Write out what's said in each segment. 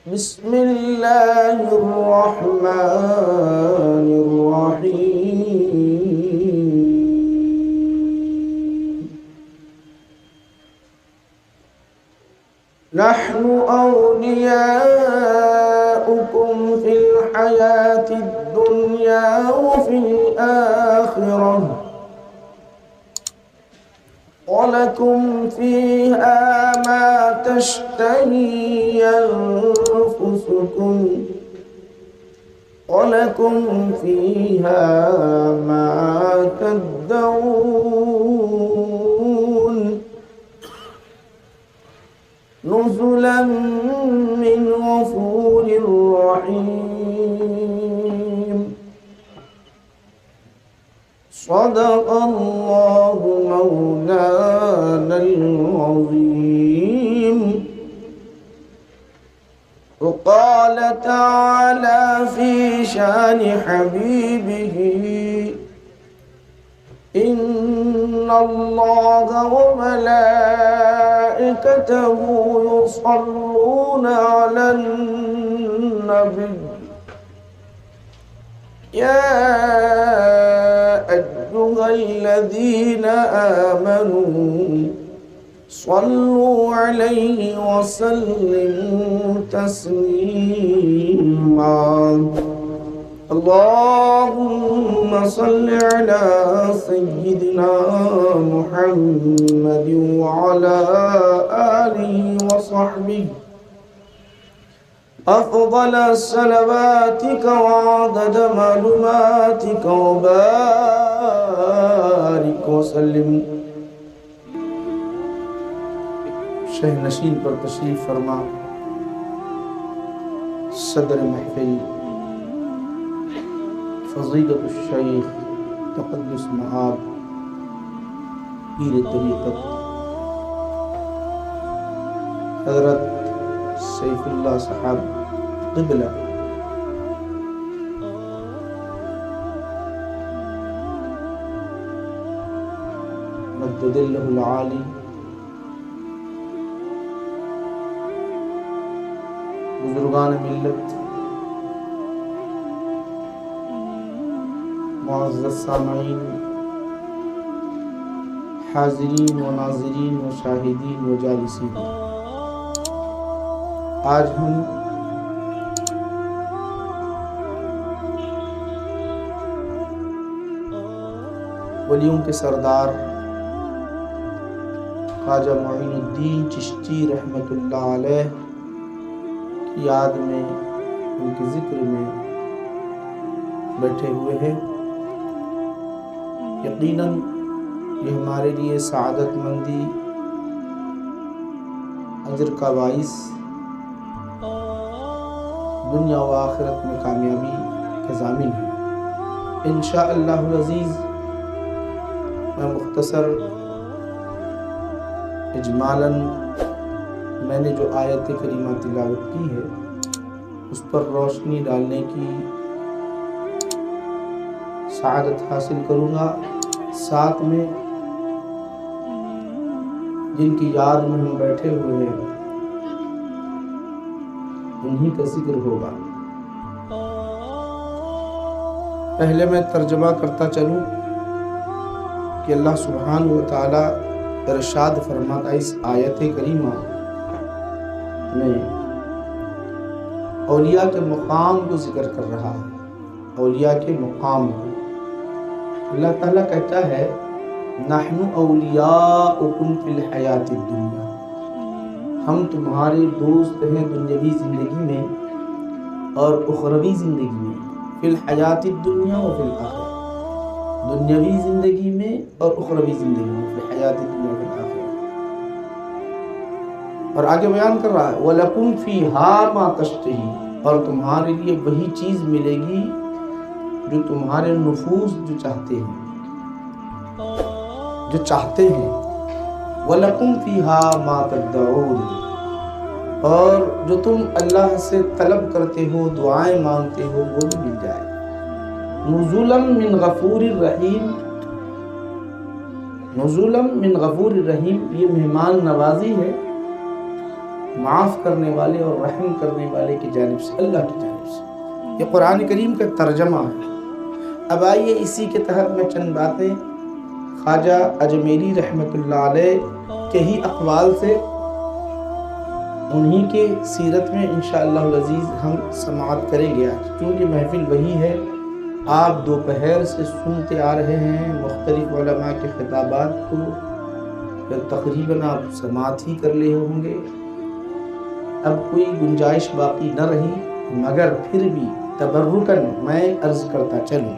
بسم اللہ الرحمن الرحیم نحن اولیاؤکم فی الحیاة الدنیا وفی الآخرہ وَلَكُمْ فِيهَا مَا تَشْتَهِي أَنفُسُكُمْ وَلَكُمْ فِيهَا مَا تَدَّعُونَ نُزُلًا مِّنْ غَفُورٍ رَّحِيمٍ صدق اللہ مولانا العظیم وقال تعالی فی شان حبیبہ ان اللہ وملائکتہ یصلون علی النبی یا أيها الذين آمنوا صلوا عليه وسلموا تسليما اللهم صل على سيدنا محمد وعلى آله وصحبه أفضل صلواتك وعدد معلوماتك وبارك وسلم شہ نشین پر تشریف فرما صدر محفل فضیلت الشیخ تقدس مآب پیر طریقت حضرت سیف اللہ صاحب قبلہ مدد اللہ العالی بزرگان ملت معزز سامعین حاضرین و ناظرین و شاہدین و جالسین آج ہم ولیوں کے سردار خواجہ معین الدین چشتی رحمۃ اللہ علیہ کی یاد میں ان کے ذکر میں بیٹھے ہوئے ہیں۔ یقیناً یہ ہمارے لیے سعادت مندی اجر کا باعث، دنیا و آخرت میں کامیابی کے ضامن ہے۔ انشاءاللہ العزیز میں مختصر اجمالاً میں نے جو آیت کریمہ تلاوت کی ہے اس پر روشنی ڈالنے کی سعادت حاصل کروں گا، ساتھ میں جن کی یاد میں ہم بیٹھے ہوئے ہیں انہی کا ذکر ہوگا۔ پہلے میں ترجمہ کرتا چلوں کہ اللہ سبحانہ و تعالی ارشاد فرماتا اس آیت کریمہ میں اولیاء کے مقام کو ذکر کر رہا ہے۔ اولیاء کے مقام کو اللہ تعالیٰ کہتا ہے نحن اولیاؤکم فی الحیاۃ الدنیا، ہم تمہارے دوست ہیں دنیاوی زندگی میں اور اخروی زندگی میں، فی الحیاۃ الدنیا و فی الآخرہ، دنیاوی زندگی میں اور اخروی زندگی میں، فی الحیاۃ الدنیا و فی الآخرہ۔ اور آگے بیان کر رہا ہے وَلَكُمْ فِيهَا مَا تَشْتَهِي، اور تمہارے لیے وہی چیز ملے گی جو تمہارے نفوس جو چاہتے ہیں، وَلَكُمْ فِيهَا مَا تَدَّعُونَ، اور جو تم اللہ سے طلب کرتے ہو، دعائیں مانگتے ہو، وہ بھی مل جائے۔ نزولا من غفور الرحیم، نزولا من غفور الرحیم، یہ مہمان نوازی ہے معاف کرنے والے اور رحم کرنے والے کی جانب سے، اللہ کی جانب سے۔ یہ قرآن کریم کا ترجمہ ہے۔ اب آئیے اسی کے تحت میں چند باتیں خواجہ اجمیری رحمۃ اللہ علیہ کے ہی اقوال سے، انہی کے سیرت میں انشاءاللہ العزیز ہم سماعت کریں گے آج، کیونکہ محفل وہی ہے آپ دوپہر سے سنتے آ رہے ہیں مختلف علماء کے خطابات کو، تقریباً آپ سماعت ہی کر لے ہوں گے۔ اب کوئی گنجائش باقی نہ رہی، مگر پھر بھی تبرکاً میں عرض کرتا چلوں۔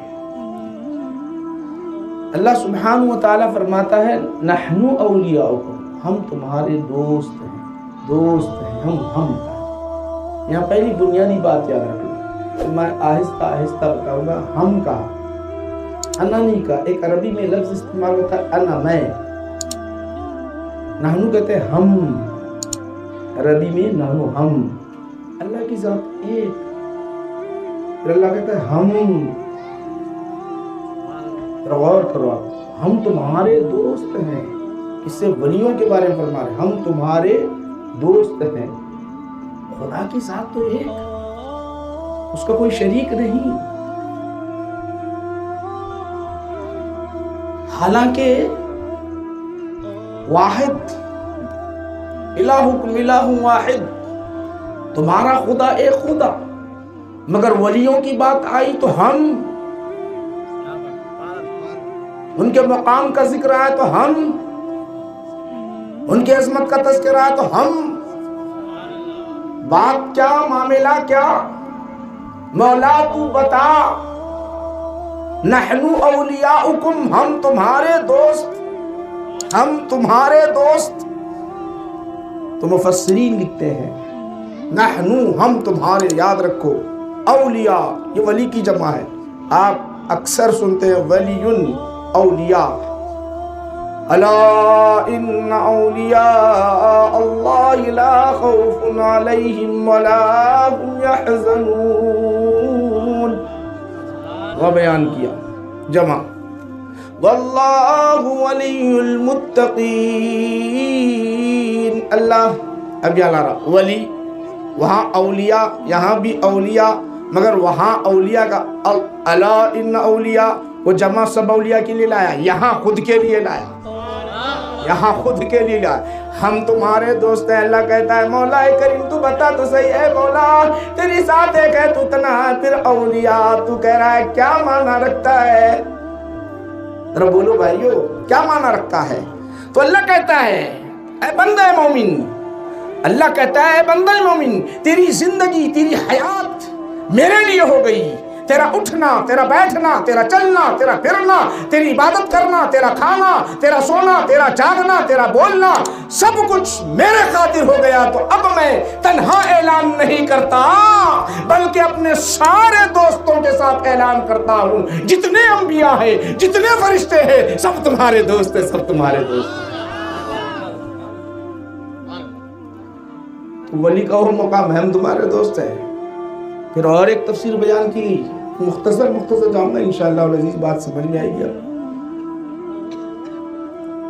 اللہ سبحانہ و تعالیٰ فرماتا ہے نحن اولیاؤکم، ہم تمہارے دوست ہیں، دوست ہیں ہم کا۔ یہاں پہلی بنیادی بات یاد رکھ لو، میں آہستہ آہستہ بتاؤں گا۔ ہم کا، انا نہیں کا، ایک عربی میں لفظ استعمال ہوتا ہے انا، میں، نحن کہتے ہیں ہم، عربی میں نحن ہم، اللہ کی ذات ایک، پھر اللہ کہتا ہے ہم، غور کرو آپ، ہم تمہارے دوست ہیں، اس سے ولیوں کے بارے میں فرما رہے، ہم تمہارے دوست ہیں۔ خدا کی ذات تو ایک، اس کا کوئی شریک نہیں، حالانکہ واحد، الہکم الہ واحد، تمہارا خدا ایک خدا، مگر ولیوں کی بات آئی تو ہم، ان کے مقام کا ذکر آیا تو ہم، ان کی عظمت کا تذکرہ آیا تو ہم۔ بات کیا، معاملہ کیا، مولا تو بتا، نحن اولیاؤکم، ہم تمہارے دوست، ہم تمہارے دوست۔ تو مفسرین لکھتے ہیں نحن، ہم تمہارے، یاد رکھو، اولیاء یہ ولی کی جمع ہے، آپ اکثر سنتے ہیں ولی اولیاء، الا ان اولیاء اللہ لا خوف علیہم ولا هم يحزنون، وہ بیان کیا جمع، واللہ ولی المتقین، اللہ، اب یہاں لا رہا ولی، وہاں اولیاء، یہاں بھی اولیاء، مگر وہاں اولیاء کا الا ان اولیاء وہ جمع سب اولیاء کے لیے لایا، یہاں خود کے لیے لایا، یہاں خود کے لیے لایا، ہم تمہارے دوست ہیں۔ اللہ کہتا ہے مولا کریم تو بتا تو صحیح ہے مولا، تیری ساتھ ایک ہے تو تنہا ہے، پھر اولیاء تو کہہ رہا ہے کیا معنی رکھتا ہے؟ ذرا بولو بھائیو، کیا معنی رکھتا ہے؟ تو اللہ کہتا ہے اے بندہ مومن، اللہ کہتا ہے اے بندہ مومن، تیری زندگی، تیری حیات میرے لیے ہو گئی، تیرا اٹھنا، تیرا بیٹھنا، تیرا چلنا، تیرا پھرنا، تیری عبادت کرنا، تیرا کھانا، تیرا سونا، تیرا جاگنا، تیرا بولنا، سب کچھ میرے خاطر ہو گیا۔ تو اب میں تنہا اعلان نہیں کرتا، بلکہ اپنے سارے دوستوں کے ساتھ اعلان کرتا ہوں، جتنے انبیاء ہیں، جتنے فرشتے ہیں، سب تمہارے دوست ہیں، سب تمہارے دوست ہیں۔ تو ولی کا وہ مقام ہے، ہم تمہارے دوست ہیں۔ پھر اور ایک تفسیر بیان کی، مختصر جاؤں گا انشاءاللہ العزیز، بات سمجھ میں آئے گی۔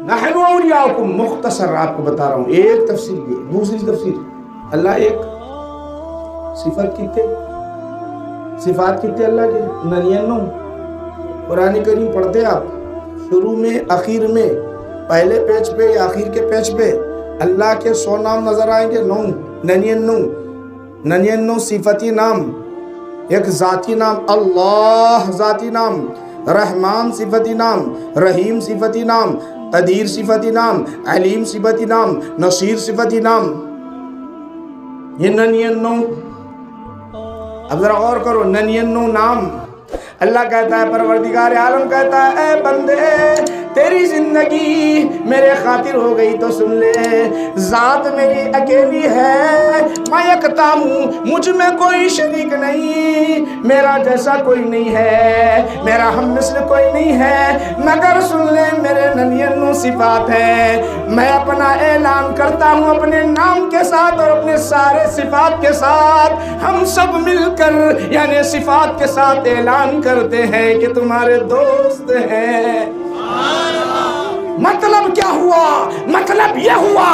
نحن اولیاؤکم، مختصر آپ کو بتا رہا ہوں، ایک تفسیر یہ، دوسری تفسیر اللہ ایک، صفات کتنے، صفات کتنے اللہ کے 99، قرآن کریم پڑھتے آپ، شروع میں آخر میں، پہلے پیج پہ یا آخر کے پیج پہ اللہ کے 100 نام نظر آئیں گے، 99 صفتی نام، ایک ذاتی نام اللہ ذاتی نام، رحمان صفتی نام، رحیم صفتی نام، قدیر صفتی نام، علیم صفتی نام، نصیر صفتی نام، یہ 99۔ اب ذرا غور کرو، 99 نام۔ اللہ کہتا ہے، پروردگار عالم کہتا ہے اے بندے تیری زندگی میرے خاطر ہو گئی تو سن لے، ذات میری اکیلی ہے، میں یکتا ہوں، مجھ میں کوئی شریک نہیں، میرا جیسا کوئی نہیں ہے، میرا ہم مثل کوئی نہیں ہے، مگر سن لے میرے 99 صفات ہیں۔ میں اپنا اعلان کرتا ہوں اپنے نام کے ساتھ اور اپنے سارے صفات کے ساتھ، ہم سب مل کر یعنی صفات کے ساتھ اعلان کرتے ہیں کہ تمہارے دوست ہیں۔ مطلب کیا ہوا؟ مطلب یہ ہوا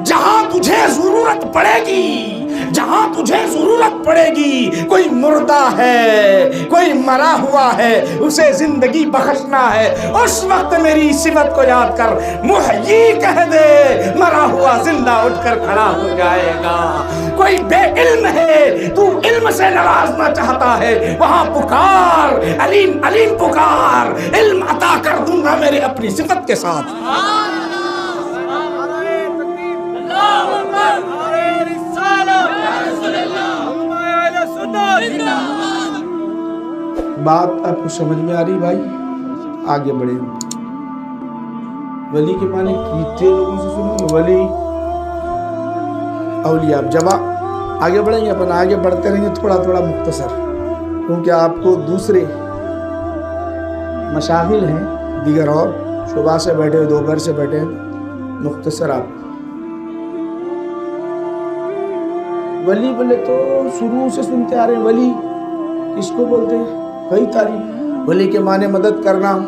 جہاں تجھے ضرورت ضرورت پڑے گی، جہاں تجھے ضرورت پڑے گی، کوئی مردہ ہے، کوئی مرا ہوا ہے، اسے زندگی بخشنا ہے، اس وقت میری صفت کو یاد کر، محیی کہہ دے، مرا ہوا زندہ اٹھ کر کھڑا ہو جائے گا۔ کوئی بے علم ہے، تو علم سے نوازنا چاہتا ہے، وہاں پکار، علیم علیم پکار، علم عطا کر دوں گا میرے اپنی صفت کے ساتھ۔ بات آپ کو سمجھ میں آ رہی بھائی؟ آگے بڑھیں۔ ولی کے معنی کتنے لوگوں سے سنو؟ ولی اولیاء۔ جب آگے بڑھیں گے، اپن آگے بڑھتے رہیں گے تھوڑا تھوڑا مختصر، کیونکہ آپ کو دوسرے مشاغل ہیں دیگر اور صبح سے بیٹھے ہوئے، دوپہر سے بیٹھے ہیں، مختصر آپ ولی بولے تو شروع سے سنتے آ رہے ہیں۔ ولی کس کو بولتے ہیں؟ کئی تعریف۔ ولی کے معنی مدد کرنا،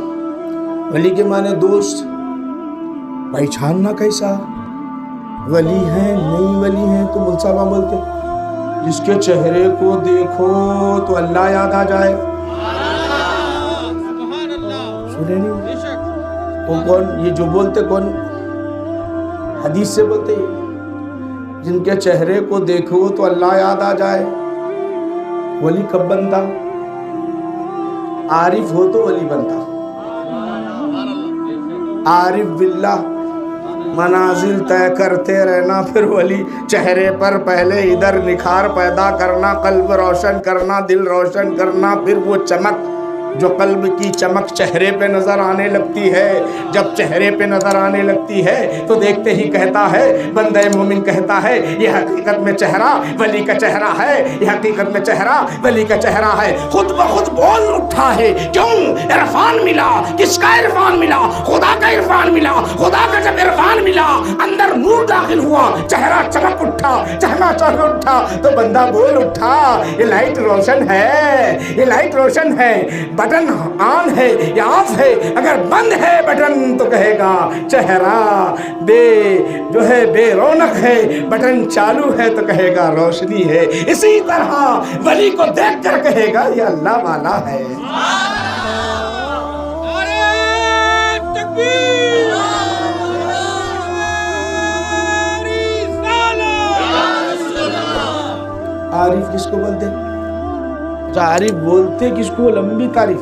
ولی کے معنی دوست، پہچاننا کیسا ولی ہیں نہیں ولی ہیں، تو مل صاحبہ بولتے جس کے چہرے کو دیکھو تو اللہ یاد آ جائے۔ سنے نہیں وہ کون؟ یہ جو بولتے کون؟ حدیث سے بولتے ہیں جن کے چہرے کو دیکھو تو اللہ یاد آ جائے۔ ولی کب بنتا؟ عارف ہو تو ولی بنتا۔ عارف باللہ منازل طے کرتے رہنا، پھر ولی چہرے پر پہلے ادھر نکھار پیدا کرنا، قلب روشن کرنا، دل روشن کرنا، پھر وہ چمک جو قلب کی چمک چہرے پہ نظر آنے لگتی ہے، جب چہرے پہ نظر آنے لگتی ہے تو دیکھتے ہی کہتا ہے، بندہ مومن کہتا ہے یہ حقیقت میں چہرہ ولی کا چہرہ ہے، یہ حقیقت میں چہرہ ولی کا چہرہ ہے۔ خود بخود بول اٹھا ہے، کیوں؟ عرفان ملا۔ کس کا عرفان ملا؟ خدا کا عرفان ملا۔ خدا کا جب عرفان ملا، اندر نور داخل ہوا، چہرہ چمک اٹھا، چہرہ چمک اٹھا تو بندہ بول اٹھا، یہ لائٹ روشن ہے، یہ لائٹ روشن ہے۔ بٹن آن ہے یا آف ہے؟ اگر بند ہے بٹن تو کہے گا چہرہ جو ہے بے رونق ہے، بٹن چالو ہے تو کہے گا روشنی ہے۔ اسی طرح ولی کو دیکھ کر کہے گا یہ اللہ والا ہے۔ عارف کس کو بولتے ہیں؟ عارف بولتے کس کو؟ لمبی تعریف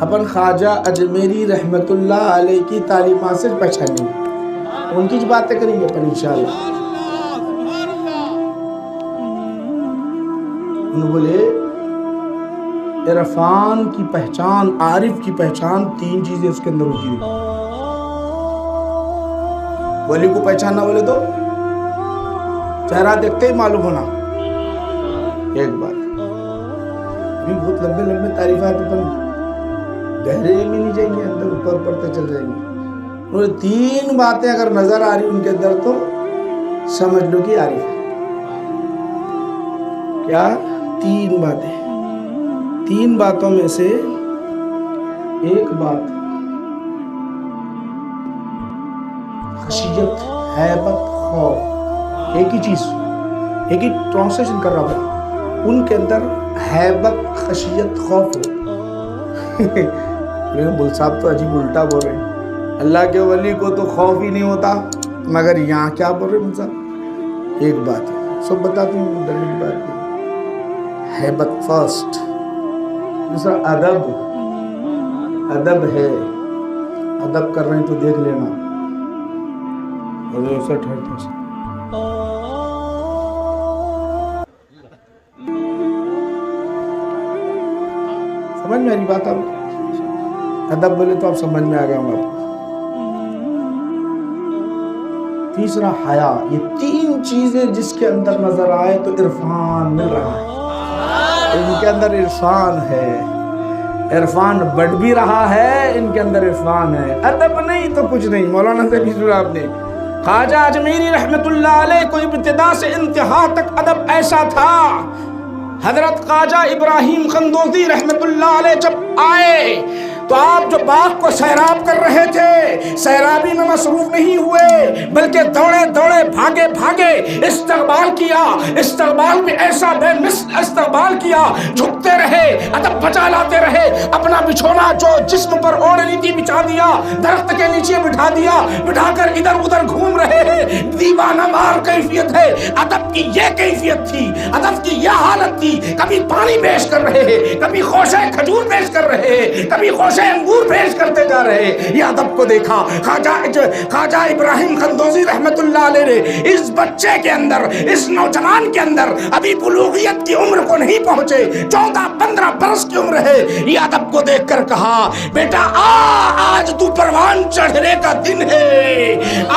اپن خواجہ اجمیری رحمت اللہ علیہ کی تعلیمات سے پہچانیں گے، ان کی باتیں کریں گے اپن انشاءاللہ۔ انہوں بولے عرفان کی پہچان، عارف کی پہچان تین چیزیں اس کے اندر ہوتی ہیں۔ ولی کو پہچاننا بولے تو چہرہ دیکھتے ہی معلوم ہونا، ایک بات۔ ابھی بہت لمبے لمبے تعریفات پر گہرے میں نہیں جائیں گے، اندر اوپر پڑھتے چل جائیں گے۔ اور تین باتیں اگر نظر آ رہی ان کے اندر تو سمجھ لو کہ عارف ہے۔ کیا؟ تین باتیں۔ تین باتوں میں سے ایک بات خشیت، ہیبت، خوف، ایک ہی چیز، ایک ہی ٹرانسلیشن کر رہا ہوں، ان کے اندر ہیبت، خشیت، خوف ہو۔ بول صاحب تو عجیب الٹا بول رہے ہیں، اللہ کے ولی کو تو خوف ہی نہیں ہوتا، مگر یہاں کیا بول رہے ہیں بول صاحب؟ ایک بات ہے، سب بتاتے ہیں، ڈرنے کی بات نہیں۔ ہیبت فرسٹ، دوسرا ادب، ادب ہے، ادب کر رہے ہیں تو دیکھ لینا، سمجھ میں آئی بات؟ آپ ادب بولے تو آپ سمجھ میں آ گیا ہوں آپ۔ تیسرا حیا، یہ تین چیزیں جس کے اندر نظر آئے تو عرفان مل رہا ہے، ان کے اندر عرفان ہے، عرفان بڑھ بھی رہا ہے، ان کے اندر عرفان ہے۔ ادب نہیں تو کچھ نہیں۔ مولانا سے بھی سنا آپ نے، خواجہ اجمیری رحمت اللہ علیہ کو ابتدا سے انتہا تک ادب ایسا تھا، حضرت خواجہ ابراہیم قندوزی رحمت اللہ علیہ جب آئے تو آپ جو باغ کو سیراب کر رہے تھے، سیرابی میں مصروف نہیں ہوئے، بلکہ دوڑے دوڑے بھاگے بھاگے استقبال کیا، استقبال میں ایسا بے مثل استقبال کیا، جھکتے رہے، ادب بچا لاتے رہے، اپنا بچھونا جو جسم پر اوڑھنی تھی بچھا دیا، درخت کے نیچے بٹھا دیا، بٹھا کر ادھر ادھر گھوم رہے ہیں۔ دیوانہ مار کیفیت ہے، ادب کی یہ کیفیت تھی، ادب کی یہ حالت تھی۔ کبھی پانی پیش کر رہے ہیں، کبھی خوشے کھجور پیش کر رہے ہیں، کبھی خوشے انگور پیش کرتے جا رہے ہیں۔ یہ ادب کو دیکھا خواجہ ابراہیم قندوزی رحمت اللہ علیہ نے اس بچے کے اندر، اس نوجوان کے اندر، ابھی بلوغیت کی عمر کو نہیں پہنچے، 14-15 برس کی عمر ہے، یہ ادب کو دیکھ کر کہا بیٹا آج تو پروان چڑھنے کا دن ہے،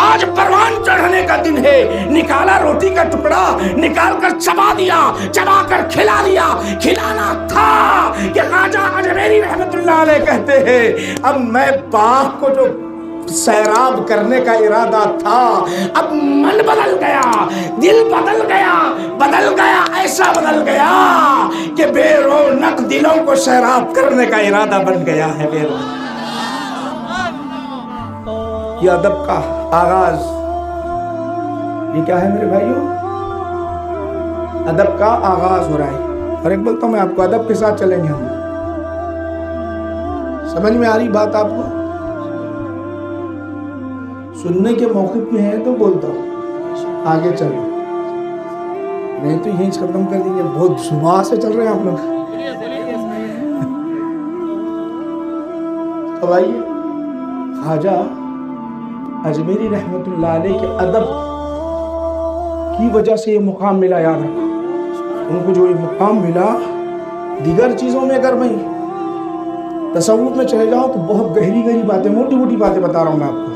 آج پروان چڑھنے کا دن ہے۔ نکالا روٹی کا ٹکڑا، نکال کر چبا دیا، چبا کر کھلا دیا۔ کھلانا تھا کہ خواجہ اجمیری رحمت اللہ علیہ کہتے ہیں اب میں باغ کو جو سیراب کرنے کا ارادہ تھا، اب من بدل گیا، دل بدل گیا، ایسا بدل گیا کہ بے رونق دلوں کو سیراب کرنے کا ارادہ بن گیا ہے۔ بے رونق یہ ادب کا آغاز، یہ کیا ہے میرے بھائیوں؟ ادب کا آغاز ہو رہا ہے۔ اور ایک بولتا ہوں میں آپ کو، ادب کے ساتھ چلیں گے ہم۔ سمجھ میں آ رہی بات آپ کو؟ سننے کے موقف میں ہے تو بولتا ہوں آگے چلو، نہیں تو یہیں ختم کر دیں گے۔ بہت صبح سے چل رہے ہیں آپ لوگ۔ تو آئیے، خواجہ اجمیری رحمت اللہ علیہ کے ادب کی وجہ سے یہ مقام ملا، یاد رکھو۔ ان کو جو یہ مقام ملا، دیگر چیزوں میں اگر میں تصوف میں چلے جاؤں تو بہت گہری گہری باتیں، موٹی موٹی باتیں بتا رہا ہوں میں آپ کو۔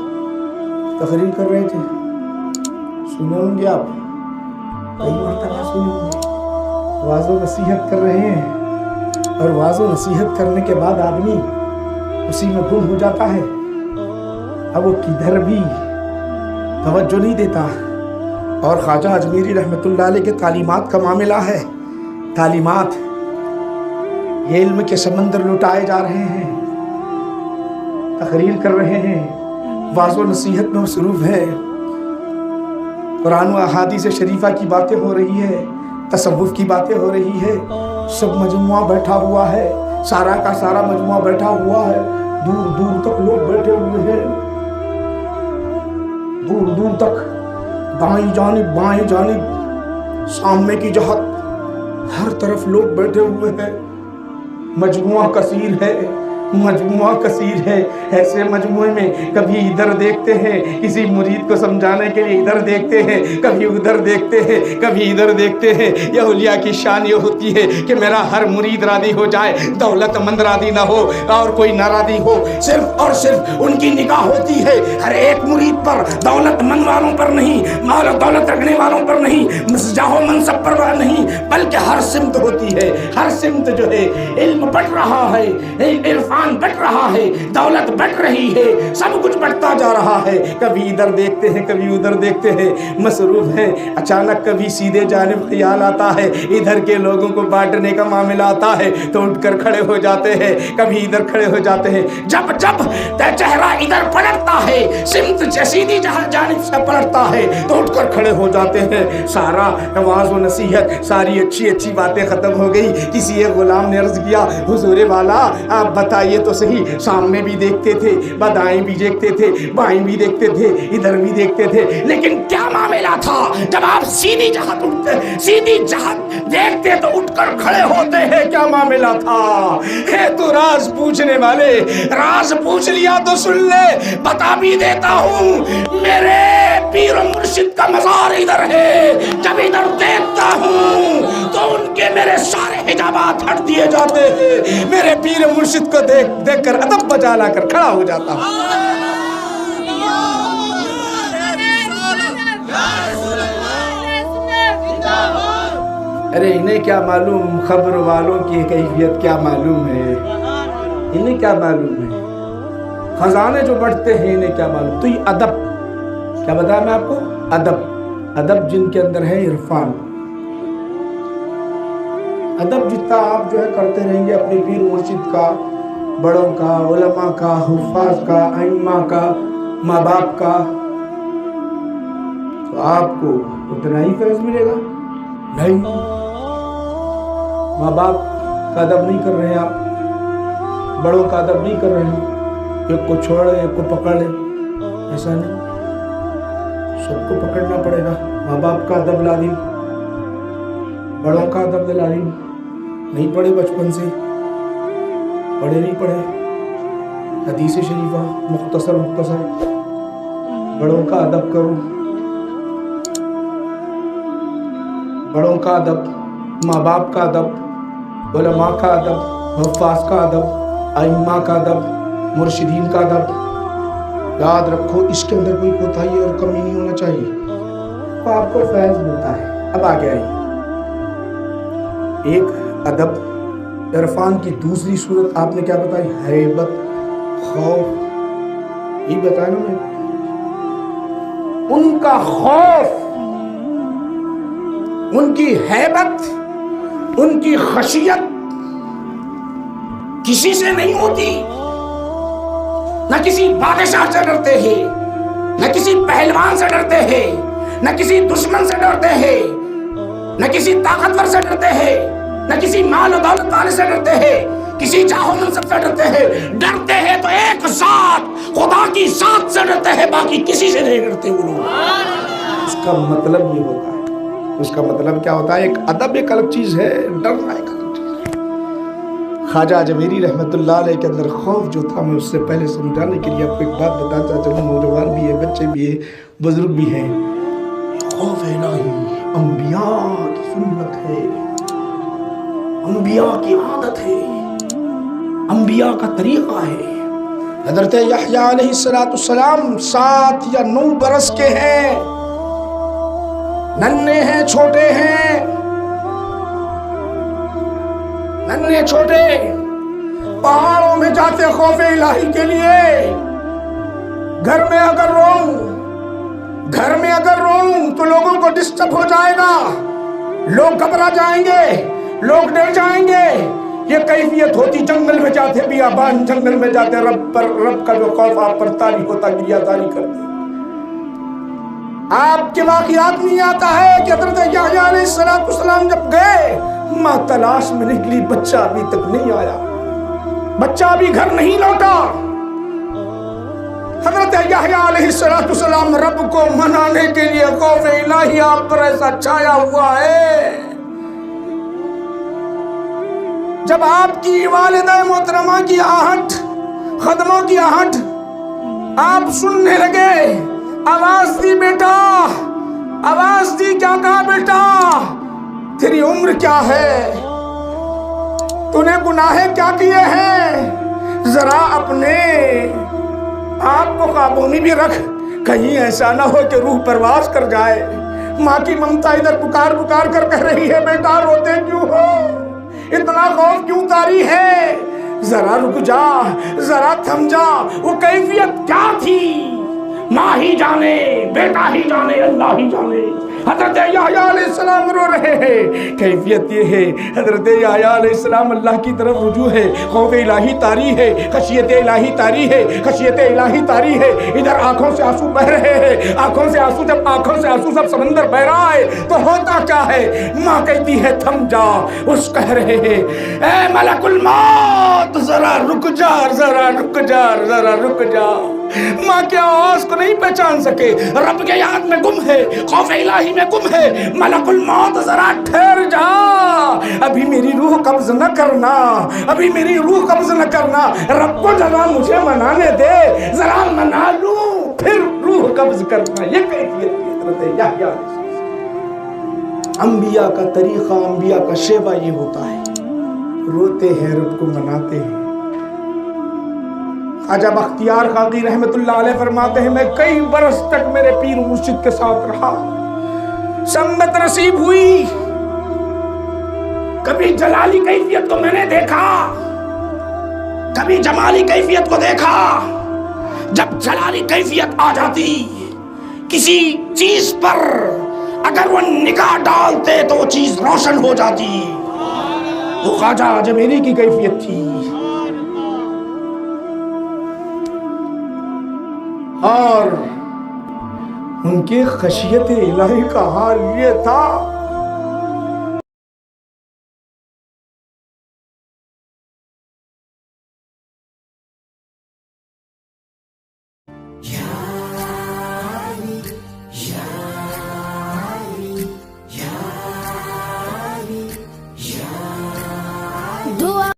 تقریر کر رہے تھے، سنے ہوں گے آپ، کئی مرتبہ سنے ہوں گے، واعظ و نصیحت کر رہے ہیں، اور واعظ و نصیحت کرنے کے بعد آدمی اسی میں گم ہو جاتا ہے، اب وہ کدھر بھی توجہ نہیں دیتا۔ اور خواجہ اجمیری رحمت اللہ علیہ کے تعلیمات کا معاملہ ہے، تعلیمات، یہ علم کے سمندر لٹائے جا رہے ہیں، تقریر کر رہے ہیں، واعظ و نصیحت میں مصروف ہے، قرآن و احادیث شریفہ کی باتیں ہو رہی ہے، تصوف کی باتیں ہو رہی ہے، سب مجموعہ بیٹھا ہوا ہے، سارا کا سارا مجموعہ بیٹھا ہوا ہے، دور دور تک لوگ بیٹھے ہوئے ہیں، دور دور تک، دائیں جانب بائیں جانب، سامنے کی جہت، ہر طرف لوگ بیٹھے ہوئے ہیں، مجموعہ کثیر ہے، مجموعہ کثیر ہے۔ ایسے مجموعے میں کبھی ادھر دیکھتے ہیں کسی مرید کو سمجھانے کے لیے، ادھر دیکھتے ہیں، کبھی ادھر دیکھتے ہیں، کبھی ادھر دیکھتے ہیں۔ یہ اولیاء کی شان یہ ہوتی ہے کہ میرا ہر مرید راضی ہو جائے، دولت مند راضی نہ ہو اور کوئی نہ راضی ہو، صرف اور صرف ان کی نگاہ ہوتی ہے ہر ایک مرید پر، دولت مند والوں پر نہیں، مال و دولت رکھنے والوں پر نہیں، جاہ و منصب پر نہیں، بلکہ ہر سمت ہوتی ہے، ہر سمت جو ہے علم بٹ رہا ہے، عرفان بٹ رہا ہے، دولت بٹ رہی ہے، سب کچھ بٹتا جا رہا ہے۔ کبھی ادھر دیکھتے ہیں، کبھی ادھر دیکھتے ہیں، مصروف ہیں۔ اچانک کبھی سیدھے جانب خیال آتا ہے، ادھر کے لوگوں کو بانٹنے کا معاملہ آتا ہے تو اٹھ کر کھڑے ہو جاتے ہیں، کبھی ادھر کھڑے ہو جاتے ہیں۔ جب چہرہ ادھر پلٹتا ہے، سمت سیدھی جانب سے پلٹتا ہے تو اٹھ کر کھڑے ہو جاتے ہیں۔ سارا واعظ و نصیحت، ساری اچھی اچھی باتیں ختم ہو گئی۔ کسی ایک غلام نے عرض کیا، حضور والا آپ بتائیے تو صحیح، سامنے بھی دیکھتے تھے، بدائیں بھی دیکھتے تھے، بائیں بھی دیکھتے تھے، ادھر بھی دیکھتے تھے، لیکن کیا معاملہ تھا؟ جب آپ سیدھی جہت دیکھتے تو اٹھ کر کھڑے ہوتے ہیں، کیا معاملہ تھا؟ ہے تو راز پوچھنے والے، راز پوچھ لیا تو سن لے، بتا بھی دیتا ہوں، میرے پیر و مرشد کا مزار ادھر ہے۔ جب ادھر دیکھتا ہوں تو ان کے میرے سارے حجابات ہٹ دیے جاتے ہیں، میرے پیر و مرشد کو دیکھ کر ادب بجا لا کر کھڑا ہو جاتا ہوں۔ ارے انہیں کیا معلوم خبر والوں کی کیفیت کیا معلوم ہے، انہیں کیا معلوم ہے، خزانے جو بڑھتے ہیں انہیں کیا معلوم۔ تو یہ ادب کیا بتایا میں آپ کو؟ ادب جن کے اندر ہے عرفان، ادب جتنا آپ جو ہے کرتے رہیں گے اپنے پیر مرشد کا، بڑوں کا، علماء کا، حفاظ کا، ائمہ کا، ماں باپ کا، تو آپ کو اتنا ہی فیض ملے گا؟ نہیں، ماں باپ کا ادب نہیں کر رہے آپ، بڑوں کا ادب نہیں کر رہے ہیں، ایک کو چھوڑ ایک کو پکڑ لے، ایسا نہیں، سب کو پکڑنا پڑے گا۔ ماں باپ کا ادب لازم، بڑوں کا ادب لازم۔ نہیں پڑھے بچپن سے، پڑھے نہیں پڑھے، حدیث شریفہ مختصر بڑوں کا ادب کرو، بڑوں کا ادب، ماں باپ کا ادب، علماء کا ادب، حفاظ کا ادب، ائمہ کا ادب، مرشدین کا ادب، یاد رکھو اس کے اندر کوئی کوتاہی اور کمی نہیں ہونا چاہیے، تو آپ کو فیض ملتا ہے۔ اب آگے آئیے، ایک ادب عرفان کی دوسری صورت آپ نے کیا بتائی؟ ہیبت، خوف، یہ بتایا نا میں، ان کا خوف، ان کی ہیبت، ان کی خشیت کسی سے نہیں ہوتی، نہ کسی بادشاہ سے ڈرتے ہیں، نہ کسی پہلوان سے ڈرتے ہیں، نہ کسی دشمن سے ڈرتے ہیں، نہ کسی طاقتور سے ڈرتے ہیں، نہ کسی مال و دولت والے سے ڈرتے ہیں، کسی جاہ و منصب سے ڈرتے ہیں۔ ڈرتے ہیں تو ایک ذات، خدا کی ذات سے ڈرتے ہیں، باقی کسی سے نہیں ڈرتے وہ لوگ۔ اس کا مطلب یہ ہوتا ہے، اس کا مطلب کیا ہوتا ہے؟ ایک ادب ایک الگ چیز ہے، ڈرنا ایک الگ چیز ہے۔ خواجہ اجمیری رحمت اللہ علیہ کے اندر خوف جو تھا، میں اس سے پہلے سمجھانے کے لیے آپ کو ایک بات بتاتا چلوں، نوجوان بھی ہے، بچے بھی ہیں، بزرگ بھی ہیں۔ خوف الہی انبیاء کی سنت ہے، انبیاء کی عادت ہے، انبیاء کا طریقہ ہے۔ حضرت یحییٰ علیہ السلام 7 یا 9 برس کے ہیں، ننھے ہیں، چھوٹے ہیں، ننھے چھوٹے، پہاڑوں میں جاتے خوف الہی کے لیے۔ گھر میں اگر روؤں تو لوگوں کو ڈسٹرب ہو جائے گا، لوگ گھبرا جائیں گے، لوگ ڈر جائیں گے۔ یہ کیفیت ہوتی جنگل میں جاتے، بیابان جنگل میں جاتے، رب کا جو خوف آپ پر طاری ہوتا، گریہ طاری کرتے۔ آپ کے واقعات نہیں آتا ہے کہ حضرت یحییٰ علیہ السلام جب گئے، ماں تلاش میں نکلی، بچہ ابھی تک نہیں آیا، بچہ ابھی گھر نہیں لوٹا۔ حضرت یحییٰ علیہ السلام رب کو منانے کے لیے خوف الہی آپ پر ایسا چھایا ہوا ہے۔ جب آپ کی والدہ محترمہ کی آہٹ، خدموں کی آہٹ آپ سننے لگے، آواز دی بیٹا، آواز دی، کیا کہا بیٹا؟ تیری عمر کیا ہے؟ تو نے گناہ کیا کیے ہیں؟ ذرا اپنے آپ کو قابو میں بھی رکھ، کہیں ایسا نہ ہو کہ روح پرواز کر جائے۔ ماں کی ممتا ادھر پکار پکار کر کہہ رہی ہے، بیٹا روتے کیوں ہو؟ اتنا خوف کیوں طاری ہے؟ ذرا رک جا، ذرا تھم جا۔ وہ کیفیت کیا تھی؟ ماں ہی جانے، بیٹا ہی جانے، اللہ ہی جانے۔ حضرت یحییٰ علیہ السلام رو رہے ہیں، کیفیت یہ ہے، حضرت یحییٰ علیہ السلام اللہ کی طرف رجوع ہے، خوف الہی طاری ہے، خشیت الہی طاری ہے، خشیت الہی طاری ہے۔ ادھر آنکھوں سے آنسو بہ رہے ہیں، آنکھوں سے آنسو، جب آنکھوں سے آنسو سب سمندر بہ رہا ہے تو ہوتا کیا ہے؟ ماں کہتی ہے تھم جا، اس کہہ رہے ہیں اے ملک الموت ذرا رک جا، ذرا رک جا، ذرا رک جا۔ ماں کے آواز کو نہیں پہچان سکے، رب کے یاد میں گم ہے، خوف الہی میں گم ہے۔ ملک الموت ذرا ٹھہر جا، ابھی میری روح قبض نہ کرنا، ابھی میری روح قبض نہ کرنا، رب کو ذرا مجھے منانے دے، ذرا منا لوں پھر روح قبض کرنا۔ یہ کیفیت حضرت یحییٰ، انبیاء کا طریقہ، انبیاء کا شیوا یہ ہوتا ہے، روتے ہیں، رب کو مناتے ہیں۔ خواجہ بختیار قاضی رحمت اللہ علیہ فرماتے ہیں، میں کئی برس تک میرے پیر مرشد کے ساتھ رہا، سنگت نصیب ہوئی، کبھی جلالی کیفیت کو میں نے دیکھا، کبھی جمالی کیفیت کو دیکھا۔ جب جلالی کیفیت آ جاتی کسی چیز پر، اگر وہ نگاہ ڈالتے تو وہ چیز روشن ہو جاتی۔ وہ خواجہ اجمیری کی کیفیت تھی، اور ان کے خشیت الہی کا حال یہ تھا